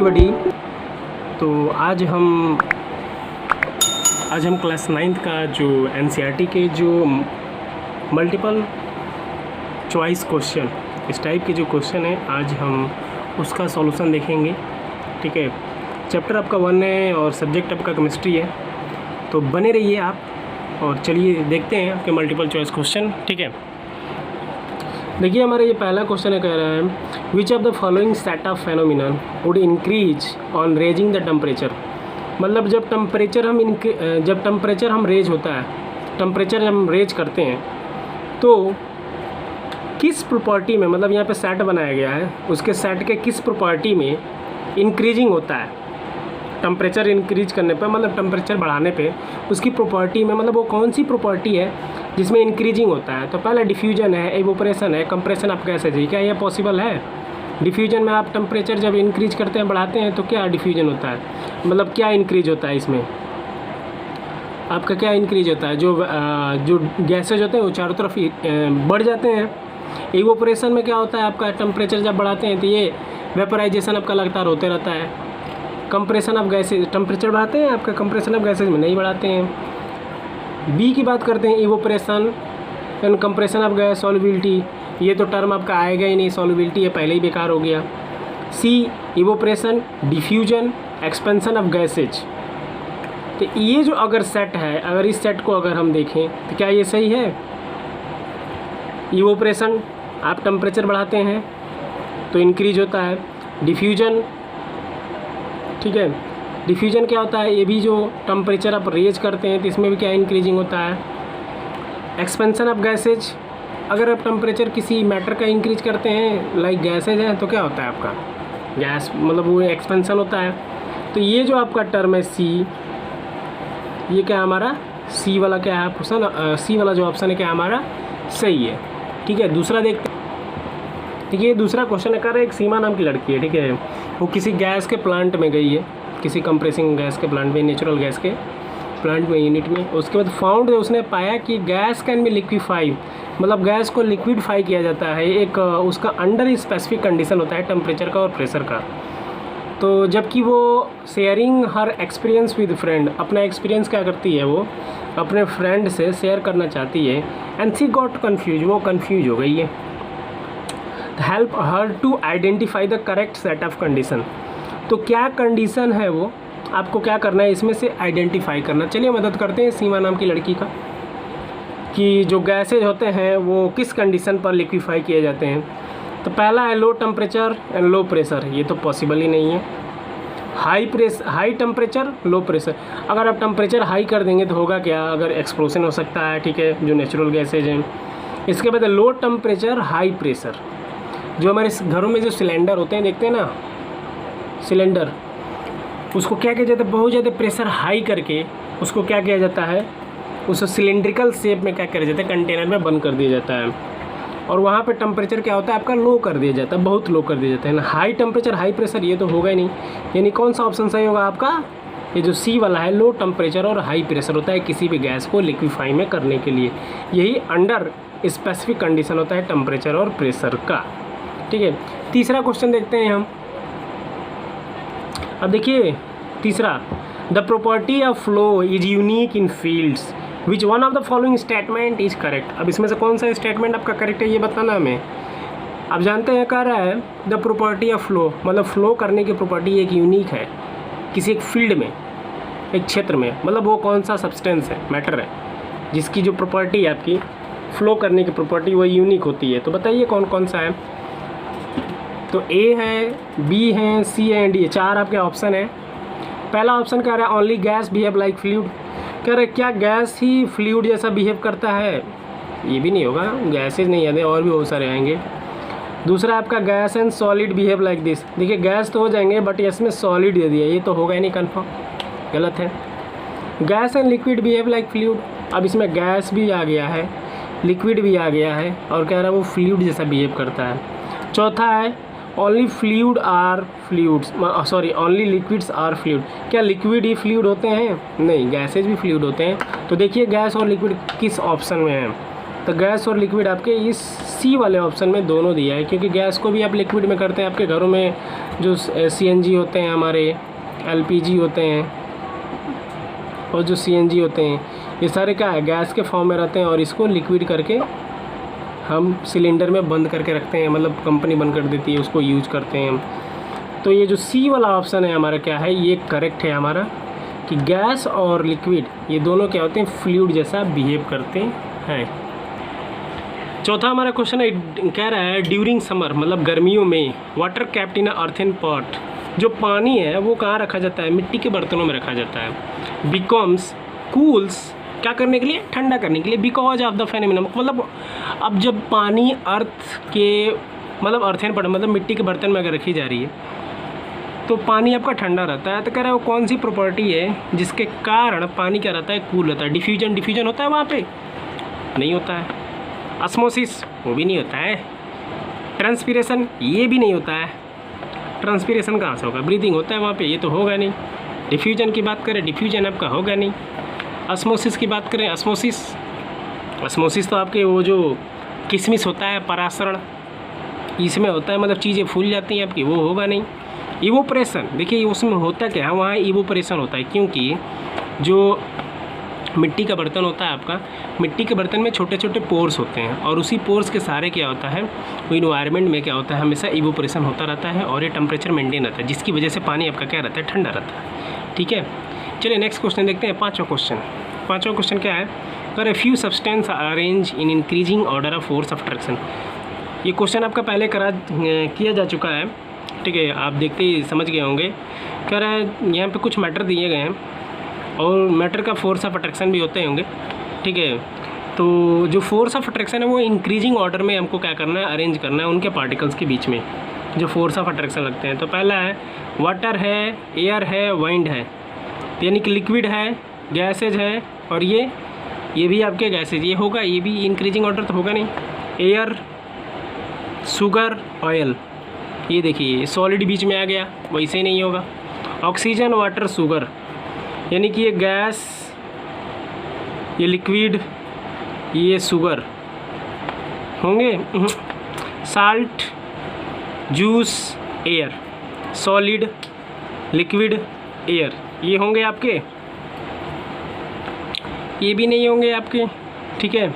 Everybody. तो आज हम क्लास 9th का जो एनसीईआरटी के जो मल्टीपल चॉइस क्वेश्चन, इस टाइप के जो क्वेश्चन है, आज हम उसका सॉल्यूशन देखेंगे। ठीक है, चैप्टर आपका 1 है और सब्जेक्ट आपका केमिस्ट्री है, तो बने रहिए आप और चलिए देखते हैं आपके मल्टीपल चॉइस क्वेश्चन। ठीक है, देखिए हमारा ये पहला क्वेश्चन है, कह रहा है which of the following set of phenomenon would increase on raising the temperature. मतलब जब टेम्परेचर हम रेज होता है, टेम्परेचर हम रेज करते हैं, तो किस प्रॉपर्टी में, मतलब यहाँ पे सेट बनाया गया है, उसके सेट के किस प्रॉपर्टी में इंक्रीजिंग होता है। टेम्परेचर इंक्रीज करने पर, मतलब टेम्परेचर बढ़ाने पे उसकी प्रॉपर्टी में, मतलब वो कौन सी प्रॉपर्टी है जिसमें इंक्रीजिंग होता है। तो पहला डिफ्यूजन है, एवोपरेशन है, कंप्रेशन आप कैसे जी, क्या ये पॉसिबल है। डिफ्यूजन में आप टेम्परेचर जब इंक्रीज करते हैं, बढ़ाते हैं, तो क्या डिफ्यूजन होता है, मतलब क्या इंक्रीज होता है इसमें, आपका क्या इंक्रीज होता है। जो गैसेज होते हैं वो चारों तरफ बढ़ जाते हैं। एवोपरेशन में क्या होता है, आपका टेम्परेचर जब बढ़ाते हैं तो ये वेपराइजेशन आपका लगातार होते रहता है। कंप्रेशन ऑफ गैसेज, टेम्परेचर बढ़ाते हैं, आपका कंप्रेशन ऑफ गैसेज में नहीं बढ़ाते हैं। बी की बात करते हैं, evaporation and compression of gas solubility, ये तो टर्म आपका आएगा ही नहीं, सॉल्युबिलिटी ये पहले ही बेकार हो गया। See evaporation, diffusion, expansion of gases. तो ये जो अगर सेट है, अगर इस सेट को अगर हम देखें तो क्या ये सही है। इवोपरेशन आप टेम्परेचर बढ़ाते हैं तो इंक्रीज होता है। डिफ्यूजन, ठीक है, डिफ्यूजन क्या होता है, ये भी जो टेम्परेचर आप रेज करते हैं तो इसमें भी क्या इंक्रीजिंग होता है। एक्सपेंशन ऑफ गैसेज, अगर आप टेम्परेचर किसी मैटर का इंक्रीज करते हैं, लाइक गैसेज हैं, तो क्या होता है आपका गैस, मतलब वो एक्सपेंशन होता है। तो ये जो आपका टर्म है सी, ये क्या हमारा सी वाला क्या है ऑप्शन, सी वाला जो ऑप्शन है क्या हमारा सही है। ठीक है, दूसरा देखते हैं। देखिए दूसरा क्वेश्चन है, कर रहा है एक सीमा नाम की लड़की है, ठीक है, वो किसी गैस के प्लांट में गई है, किसी कंप्रेसिंग गैस के प्लांट में, नेचुरल गैस के प्लांट में, यूनिट में। उसके बाद फाउंड, उसने पाया कि गैस कैन बी लिक्विफाई, मतलब गैस को लिक्विडफाई किया जाता है। एक उसका अंडर स्पेसिफिक कंडीशन होता है टेम्परेचर का और प्रेशर का। तो जबकि वो sharing her experience with friend, अपना एक्सपीरियंस क्या करती है, वो अपने फ्रेंड से शेयर करना चाहती है। एंड शी गॉट कन्फ्यूज, वो कन्फ्यूज हो गई है। Help her to identify the correct set of condition. तो क्या कंडीशन है वो आपको क्या करना है, इसमें से आइडेंटिफाई करना। चलिए मदद करते हैं सीमा नाम की लड़की का, कि जो गैसेज होते हैं वो किस कंडीशन पर लिक्विफाई किए जाते हैं। तो पहला है low temperature and low pressure, ये तो पॉसिबल ही नहीं है। हाई टेम्परेचर लो प्रेशर, अगर आप टेम्परेचर हाई कर देंगे तो होगा क्या, अगर एक्सप्लोजन हो सकता है, ठीक है, जो नेचुरल गैसेज हैं। इसके बाद लो टेम्परेचर हाई प्रेशर, जो हमारे घरों में जो सिलेंडर होते हैं, देखते हैं ना सिलेंडर, उसको क्या किया जाता है, बहुत ज़्यादा प्रेशर हाई करके उसको क्या किया जाता है, उस सिलेंड्रिकल शेप में क्या किया जाता है, कंटेनर में बंद कर दिया जाता है। और वहाँ पे टेम्परेचर क्या होता है आपका, लो कर दिया जाता है, बहुत लो कर दिया जाता है ना। हाई टेम्परेचर हाई प्रेशर ये तो होगा ही नहीं, यानी कौन सा ऑप्शन सही होगा आपका, ये जो सी वाला है, लो टेम्परेचर और हाई प्रेशर होता है किसी भी गैस को लिक्विफाई में करने के लिए। यही अंडर स्पेसिफिक कंडीशन होता है टेम्परेचर और प्रेशर का। ठीक है, तीसरा क्वेश्चन देखते हैं हम। अब देखिए तीसरा, the property of flow is unique in fields which one of the following statement is correct. अब इसमें से कौन सा स्टेटमेंट आपका करेक्ट है ये बताना हमें। अब जानते हैं, कह रहा है द प्रॉपर्टी ऑफ फ्लो, मतलब फ्लो करने की प्रॉपर्टी एक यूनिक है किसी एक फील्ड में, एक क्षेत्र में, मतलब वो कौन सा सब्सटेंस है, मैटर है, जिसकी जो प्रॉपर्टी है आपकी फ्लो करने की प्रॉपर्टी वो यूनिक होती है। तो बताइए कौन कौन सा है। तो ए है, बी है, सी है एंड डी, चार आपके ऑप्शन है। पहला ऑप्शन कह रहा है only gas behave like fluid, कह रहे क्या गैस ही फ्लूइड जैसा बिहेव करता है, ये भी नहीं होगा, गैसेज नहीं आते और भी बहुत सारे आएंगे। दूसरा आपका gas and solid behave like this, देखिए गैस तो हो जाएंगे बट इसमें सॉलिड दे दिया, ये तो होगा ही नहीं, कन्फर्म गलत है। Gas and liquid behave like fluid, अब इसमें गैस भी आ गया है, लिक्विड भी आ गया है, और कह रहा है वो फ्लूइड जैसा बिहेव करता है। चौथा है only fluid are fluids, sorry only liquids are fluid, क्या लिक्विड ही फ्लूइड होते हैं, नहीं गैसेज भी फ्लूइड होते हैं। तो देखिए गैस और लिक्विड किस ऑप्शन में है, तो गैस और लिक्विड आपके इस सी वाले ऑप्शन में दोनों दिया है, क्योंकि गैस को भी आप लिक्विड में करते हैं, आपके घरों में जो CNG होते हैं हमारे, LPG होते हैं और जो CNG होते हैं, ये सारे क्या है, गैस के फॉर्म में रहते हैं और इसको लिक्विड करके हम सिलेंडर में बंद करके रखते हैं, मतलब कंपनी बंद कर देती है, उसको यूज करते हैं हम। तो ये जो C वाला ऑप्शन है हमारा क्या है, ये करेक्ट है हमारा, कि गैस और लिक्विड ये दोनों क्या होते हैं, फ्लूइड जैसा बिहेव करते हैं। चौथा हमारा क्वेश्चन है, कह रहा है ड्यूरिंग समर, मतलब गर्मियों में, water kept in earthen pot, जो पानी है वो कहाँ रखा जाता है, मिट्टी के बर्तनों में रखा जाता है। बिकम्स कूल्स, क्या करने के लिए, ठंडा करने के लिए, बिकॉज ऑफ द फेनोमेनन, मतलब अब जब पानी अर्थ के, मतलब अर्थन पॉट मतलब मिट्टी के बर्तन में अगर रखी जा रही है तो पानी आपका ठंडा रहता है। तो कह रहा है वो कौन सी प्रॉपर्टी है जिसके कारण पानी क्या रहता है, कूल रहता है। डिफ्यूजन होता है वहाँ पे, नहीं होता है। ऑस्मोसिस, वो भी नहीं होता है। ट्रांसपीरेशन, ये भी नहीं होता है। ट्रांसपीरेशन कहाँ से होगा, ब्रीदिंग होता है वहाँ पे, ये तो होगा नहीं। डिफ्यूजन की बात करें, डिफ्यूजन आपका होगा नहीं। ऑस्मोसिस की बात करें, ऑस्मोसिस तो आपके वो जो किसमिस होता है, परासरण, इसमें होता है, मतलब चीज़ें फूल जाती हैं आपकी, वो होगा नहीं। इवोपरेशन, देखिए उसमें होता क्या है, वहाँ इवोपरेशन होता है, क्योंकि जो मिट्टी का बर्तन होता है आपका, मिट्टी के बर्तन में छोटे छोटे पोर्स होते हैं और उसी पोर्स के सहारे क्या होता है, वो इन्वायरमेंट में क्या होता है, हमेशा इवोपरेशन होता रहता है और ये टेम्परेचर मेंटेन रहता है, जिसकी वजह से पानी आपका क्या रहता है, ठंडा रहता है। ठीक है, चलिए नेक्स्ट क्वेश्चन देखते हैं। पाँचवा क्वेश्चन क्या है, अगर a few substance arrange in increasing order of force of attraction. ये क्वेश्चन आपका पहले किया जा चुका है, ठीक है, आप देखते ही समझ गए होंगे। कह रहा है यहाँ पे कुछ मैटर दिए गए हैं और मैटर का फोर्स ऑफ अट्रैक्शन भी होते होंगे, ठीक है। तो जो फोर्स ऑफ अट्रैक्शन है वो इंक्रीजिंग ऑर्डर में हमको क्या करना है, अरेंज करना है उनके पार्टिकल्स के बीच में जो फोर्स ऑफ अट्रैक्शन लगते हैं। तो पहला है वाटर है, एयर है, वाइंड है, यानी कि लिक्विड है, गैसेज है और ये भी आपके गैसेज, ये होगा, ये भी इंक्रीजिंग ऑर्डर तो होगा नहीं। एयर, शुगर, ऑयल, ये देखिए सॉलिड बीच में आ गया, वैसे ही नहीं होगा। ऑक्सीजन, वाटर, शुगर, यानी कि ये गैस, ये लिक्विड, ये शुगर होंगे। Salt, juice, air, solid, liquid, air, ये होंगे आपके, ये भी नहीं होंगे आपके, ठीक है।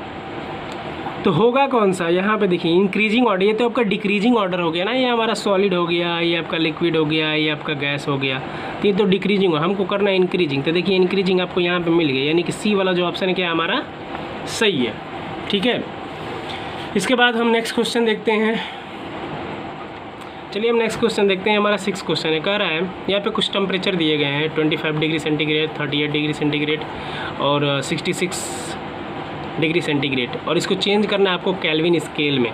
तो होगा कौन सा, यहाँ पे देखिए इंक्रीजिंग ऑर्डर, ये तो आपका डिक्रीजिंग ऑर्डर हो गया ना, ये हमारा सॉलिड हो गया, ये आपका लिक्विड हो गया, ये आपका गैस हो गया, तो ये तो डिक्रीजिंग हो, हमको करना है इंक्रीजिंग। तो देखिए इंक्रीजिंग आपको यहाँ पे मिल गया, यानी कि सी वाला जो ऑप्शन है क्या हमारा सही है, ठीक है। इसके बाद हम नेक्स्ट क्वेश्चन देखते हैं। चलिए हम नेक्स्ट क्वेश्चन देखते हैं। हमारा 6 क्वेश्चन है, कह रहा है यहाँ पे कुछ टेम्परेचर दिए गए हैं, 25 डिग्री सेंटीग्रेड, 38 डिग्री सेंटीग्रेड और 66 डिग्री सेंटीग्रेड, और इसको चेंज करना है आपको केल्विन स्केल में।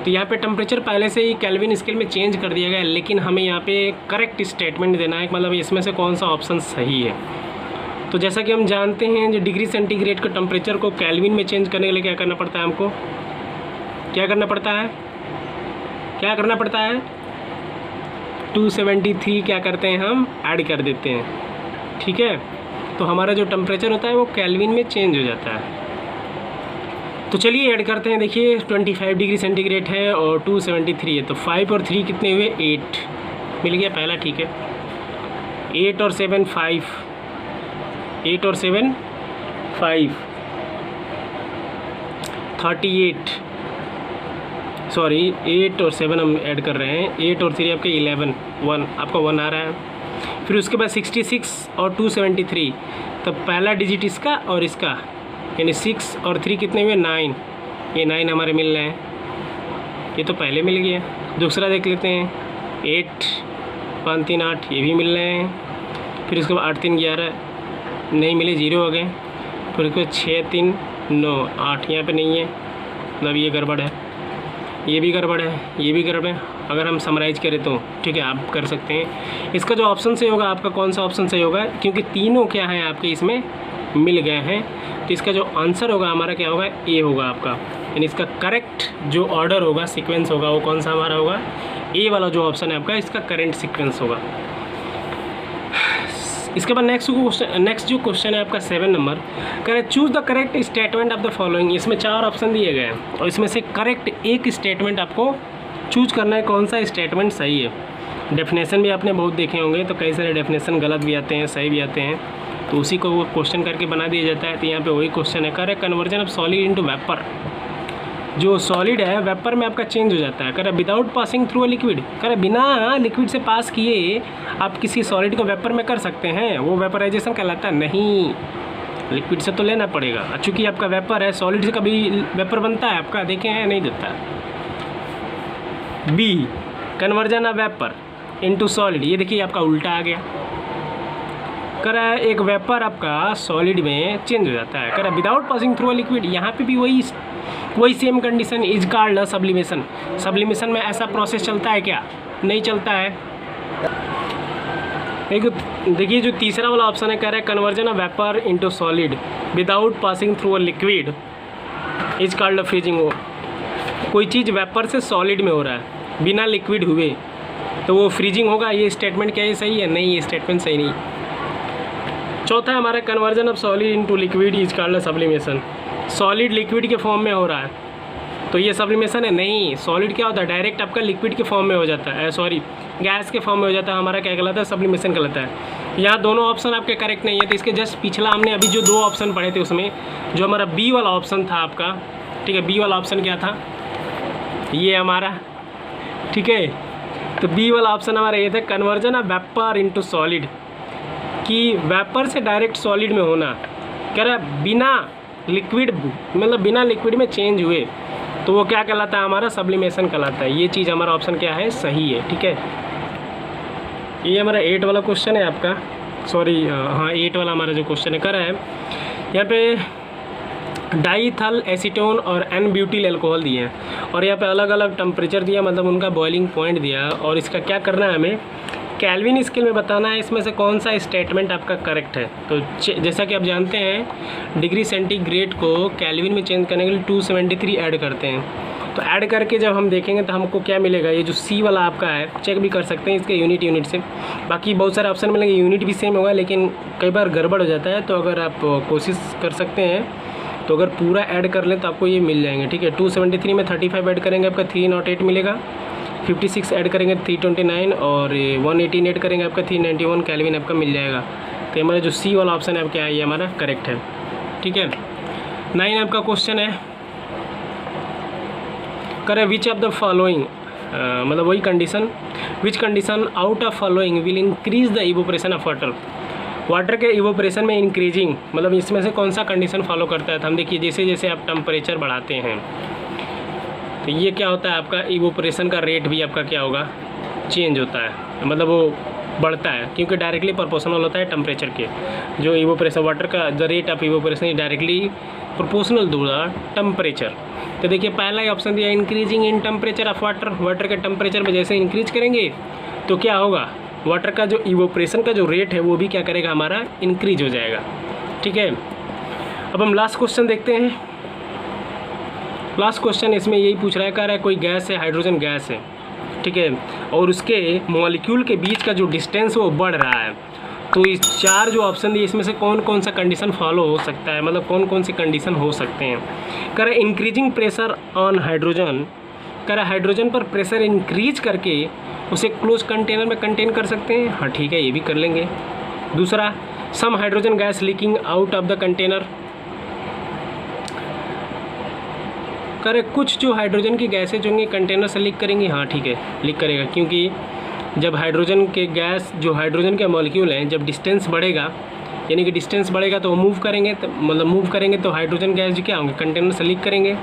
तो यहाँ पे टेम्परेचर पहले से ही केल्विन स्केल में चेंज कर दिया गया है, लेकिन हमें यहाँ पे करेक्ट स्टेटमेंट देना है, मतलब इसमें से कौन सा ऑप्शन सही है। तो जैसा कि हम जानते हैं, जो डिग्री सेंटीग्रेड के टेम्परेचर को केल्विन में चेंज करने के लिए क्या करना पड़ता है, हमको क्या करना पड़ता है 273 क्या करते हैं, हम ऐड कर देते हैं, ठीक है। तो हमारा जो टेम्परेचर होता है वो केल्विन में चेंज हो जाता है। तो चलिए ऐड करते हैं। देखिए 25 डिग्री सेंटीग्रेड है और 273 है, तो 5 और 3 कितने हुए, 8 मिल गया पहला, ठीक है। 8 और 7 5, 8 और 7 5, 38, सॉरी 8 और 7 हम ऐड कर रहे हैं, 8 और 3 आपके 11, 1 आपका 1 आ रहा है। फिर उसके बाद 66 और 273, तो पहला डिजिट इसका और इसका, यानी 6 और 3 कितने हुए, 9, ये 9 हमारे मिल रहे हैं, ये तो पहले मिल गया। दूसरा देख लेते हैं, 8 5 3 8, ये भी मिल रहे हैं। फिर उसके बाद 8 3 11 नहीं मिले, 0 हो गए। फिर उसके बाद 6 3 9 8 यहाँ पे नहीं है, मतलब ये गड़बड़ है, ये भी गड़बड़ है, ये भी गड़बड़ है। अगर हम समराइज़ करें तो ठीक है, आप कर सकते हैं। इसका जो ऑप्शन सही होगा आपका, कौन सा ऑप्शन सही होगा, क्योंकि तीनों क्या हैं आपके इसमें मिल गए हैं, तो इसका जो आंसर होगा हमारा क्या होगा, ए होगा आपका। यानी इसका करेक्ट जो ऑर्डर होगा, सीक्वेंस होगा, वो कौन सा हमारा होगा, ए वाला जो ऑप्शन है आपका, इसका करेंट सीक्वेंस होगा। इसके बाद नेक्स्ट जो क्वेश्चन है आपका 7 नंबर, कह रहे choose the correct statement of the following. इसमें 4 ऑप्शन दिए गए हैं और इसमें से करेक्ट एक स्टेटमेंट आपको चूज करना है, कौन सा स्टेटमेंट सही है। डेफिनेशन भी आपने बहुत देखे होंगे, तो कई सारे डेफिनेशन गलत भी आते हैं, सही भी आते हैं, तो उसी को वो क्वेश्चन करके बना दिया जाता है। तो यहाँ पे वही क्वेश्चन है, कह रहे conversion of solid into vapour. जो सॉलिड है वेपर में आपका चेंज हो जाता है। कह रहे without passing through a liquid, कह रहे बिना लिक्विड से पास किए आप किसी सॉलिड को वेपर में कर सकते हैं, वो वेपराइजेशन कहलाता है। नहीं, लिक्विड से तो लेना पड़ेगा, चूँकि आपका वेपर है। सॉलिड से कभी वेपर बनता है आपका, देखे हैं? नहीं देता है। B, conversion of vapour into solid, ये देखिए आपका उल्टा आ गया। कह रहा है एक वेपर आपका सॉलिड में चेंज हो जाता है। कह रहा है without passing through a liquid, यहाँ पे भी वही same condition is called sublimation. Sublimation में ऐसा प्रोसेस चलता है क्या? नहीं चलता है। देखिए जो तीसरा वाला ऑप्शन है, कह रहा है conversion of vapour into solid without passing through a liquid is called freezing. कोई चीज़ वेपर से सॉलिड में हो रहा है बिना लिक्विड हुए, तो वो फ्रीजिंग होगा। ये स्टेटमेंट क्या ये सही है? नहीं, ये स्टेटमेंट सही नहीं। चौथा है हमारा conversion of solid into liquid is called sublimation. Solid liquid के फॉर्म में हो रहा है, तो ये सब्लिमेशन है? नहीं। सॉलिड क्या होता है? डायरेक्ट आपका लिक्विड के फॉर्म में हो जाता है, सॉरी गैस के फॉर्म में हो जाता है, हमारा क्या कहलाता है? सब्लिमेशन कहलाता है। यहाँ दोनों ऑप्शन आपके करेक्ट नहीं है, तो इसके जस्ट पिछला हमने अभी जो 2 ऑप्शन पढ़े थे उसमें जो हमारा बी वाला ऑप्शन था आपका, ठीक है, बी वाला ऑप्शन क्या था? ये हमारा, ठीक है, तो बी वाला ऑप्शन हमारा ये था conversion of vapour into solid, कि वेपर से डायरेक्ट सॉलिड में होना। कह रहा है बिना लिक्विड, मतलब बिना लिक्विड में चेंज हुए, तो वो क्या कहलाता है? हमारा सब्लिमेशन कहलाता है। ये चीज़ हमारा ऑप्शन क्या है? सही है, ठीक है। ये हमारा 8 वाला क्वेश्चन है आपका, सॉरी हाँ 8 वाला हमारा जो क्वेश्चन है, कर रहा है यहाँ पे डाईथल एसीटोन और एन ब्यूटिल अल्कोहल दिए हैं, और यहाँ पे अलग अलग टेम्परेचर दिया, मतलब उनका बॉइलिंग पॉइंट दिया, और इसका क्या करना है हमें? केल्विन स्केल में बताना है इसमें से कौन सा स्टेटमेंट आपका करेक्ट है। तो जैसा कि आप जानते हैं डिग्री सेंटीग्रेड को केल्विन में चेंज करने के लिए 273 ऐड करते हैं। तो ऐड करके जब हम देखेंगे तो हमको क्या मिलेगा? ये जो सी वाला आपका है, चेक भी कर सकते हैं इसके यूनिट से। बाकी बहुत सारे ऑप्शन मिलेंगे, यूनिट भी सेम होगा, लेकिन कई बार गड़बड़ हो जाता है। तो अगर आप कोशिश कर सकते हैं तो अगर पूरा ऐड कर लें तो आपको ये मिल जाएंगे, ठीक है। 273 में 35 ऐड करेंगे आपका 308 मिलेगा, 56 ऐड करेंगे 329, और 118 ऐड करेंगे आपका 391 केल्विन आपका मिल जाएगा। तो हमारा जो सी वाला ऑप्शन है आपका ये हमारा करेक्ट है, ठीक है। 9 आपका क्वेश्चन है, करे विच ऑफ द फॉलोइंग, मतलब वही condition, which condition out of following will increase the evaporation of water. Water के इवोपरेशन में इंक्रीजिंग, मतलब इसमें से कौन सा कंडीशन फॉलो करता है? तो हम देखिए जैसे जैसे आप टेम्परेचर बढ़ाते हैं तो ये क्या होता है आपका इवोपरेशन का रेट भी आपका क्या होगा? चेंज होता है, मतलब वो बढ़ता है, क्योंकि डायरेक्टली प्रोपोर्शनल होता है टेम्परेचर के। जो इवोपरेशन वाटर का the rate of evaporation is directly proportional to the temperature. तो देखिए पहला ही ऑप्शन दिया increasing in temperature of water. Water के टेम्परेचर में जैसे इंक्रीज करेंगे तो क्या होगा? वाटर का जो इवोपरेशन का जो रेट है वो भी क्या करेगा? हमारा इंक्रीज हो जाएगा, ठीक है। अब हम लास्ट क्वेश्चन देखते हैं। लास्ट क्वेश्चन इसमें यही पूछ रहा है, कह रहा है कोई गैस है, हाइड्रोजन गैस है, ठीक है, और उसके मॉलिक्यूल के बीच का जो डिस्टेंस वो बढ़ रहा है। तो इस 4 जो ऑप्शन दिए इसमें से कौन कौन सा कंडीशन फॉलो हो सकता है, मतलब कौन कौन सी कंडीशन हो सकते हैं? कह रहा है इंक्रीजिंग प्रेशर ऑन हाइड्रोजन, कह रहा है हाइड्रोजन पर प्रेशर इंक्रीज करके उसे क्लोज कंटेनर में कंटेन कर सकते हैं। हाँ ठीक है, ये भी कर लेंगे। दूसरा, some hydrogen gas leaking out of the container, करे कुछ जो हाइड्रोजन की गैसेज होंगी कंटेनर से लीक करेंगी। हाँ ठीक है, लीक करेगा, क्योंकि जब हाइड्रोजन के गैस, जो हाइड्रोजन के मॉलिक्यूल हैं, जब डिस्टेंस बढ़ेगा, यानी कि डिस्टेंस बढ़ेगा तो वो मूव करेंगे, तो मतलब मूव करेंगे तो हाइड्रोजन गैस जो क्या होंगे? कंटेनर से लीक करेंगे।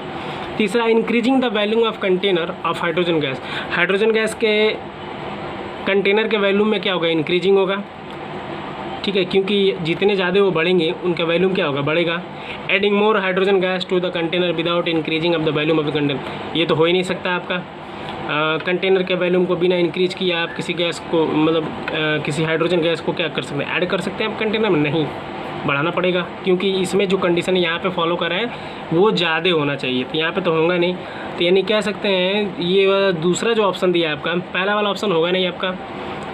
तीसरा, increasing the volume of container of hydrogen gas, hydrogen gas के कंटेनर के वैल्यूम में क्या होगा? इंक्रीजिंग होगा, ठीक है, क्योंकि जितने ज़्यादा वो बढ़ेंगे उनका वैल्यूम क्या होगा? बढ़ेगा। Adding more hydrogen gas to the container without increasing of the volume of the container, ये तो हो ही नहीं सकता आपका। कंटेनर के वैल्यूम को बिना इंक्रीज किया आप किसी गैस को, मतलब किसी हाइड्रोजन गैस को क्या कर सकते हैं? ऐड कर सकते हैं आप कंटेनर में? नहीं, बढ़ाना पड़ेगा, क्योंकि इसमें जो कंडीशन यहाँ पे फॉलो कर रहा है वो ज़्यादा होना चाहिए, तो यहाँ पे तो होगा नहीं। तो यानी कह सकते हैं ये दूसरा जो ऑप्शन दिया है आपका, पहला वाला ऑप्शन होगा नहीं आपका।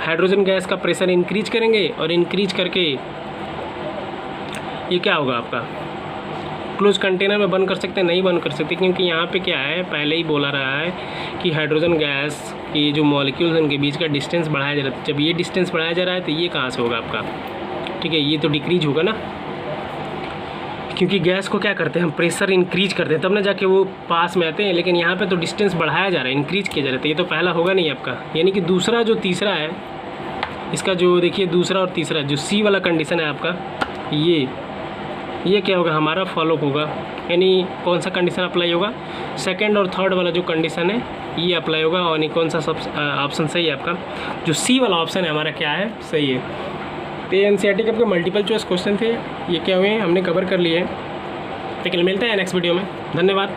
हाइड्रोजन गैस का प्रेशर इंक्रीज करेंगे और इंक्रीज करके ये क्या होगा आपका? क्लोज कंटेनर में बंद कर सकते हैं, नहीं बंद कर सकते, क्योंकि यहाँ पे क्या है, पहले ही बोला रहा है कि हाइड्रोजन गैस की जो मॉलिक्यूल्स हैं उनके बीच का डिस्टेंस बढ़ाया जा रहा है। जब ये डिस्टेंस बढ़ाया जा रहा है तो ये कहाँ से होगा आपका, ठीक है, ये तो डिक्रीज होगा ना, क्योंकि गैस को क्या करते हैं हम, प्रेशर इंक्रीज करते हैं तब ना जाके वो पास में आते हैं, लेकिन यहाँ पे तो डिस्टेंस बढ़ाया जा रहा है, इंक्रीज किया जा रहा है, तो ये तो पहला होगा नहीं आपका। यानी कि दूसरा जो तीसरा है इसका, जो देखिए दूसरा और तीसरा जो सी वाला कंडीशन है आपका, ये क्या होगा हमारा फॉलो होगा। यानी कौन सा कंडीशन अप्लाई होगा, सेकंड और थर्ड वाला जो कंडीशन है ये अप्लाई होगा। और नहीं कौन सा सब ऑप्शन सही है आपका, जो सी वाला ऑप्शन है हमारा क्या है, सही है। तो ये एनसीईआरटी के आपके मल्टीपल चॉइस क्वेश्चन थे, ये क्या हुए हमने कवर कर लिए हैं। लेकिन मिलते हैं नेक्स्ट वीडियो में, धन्यवाद।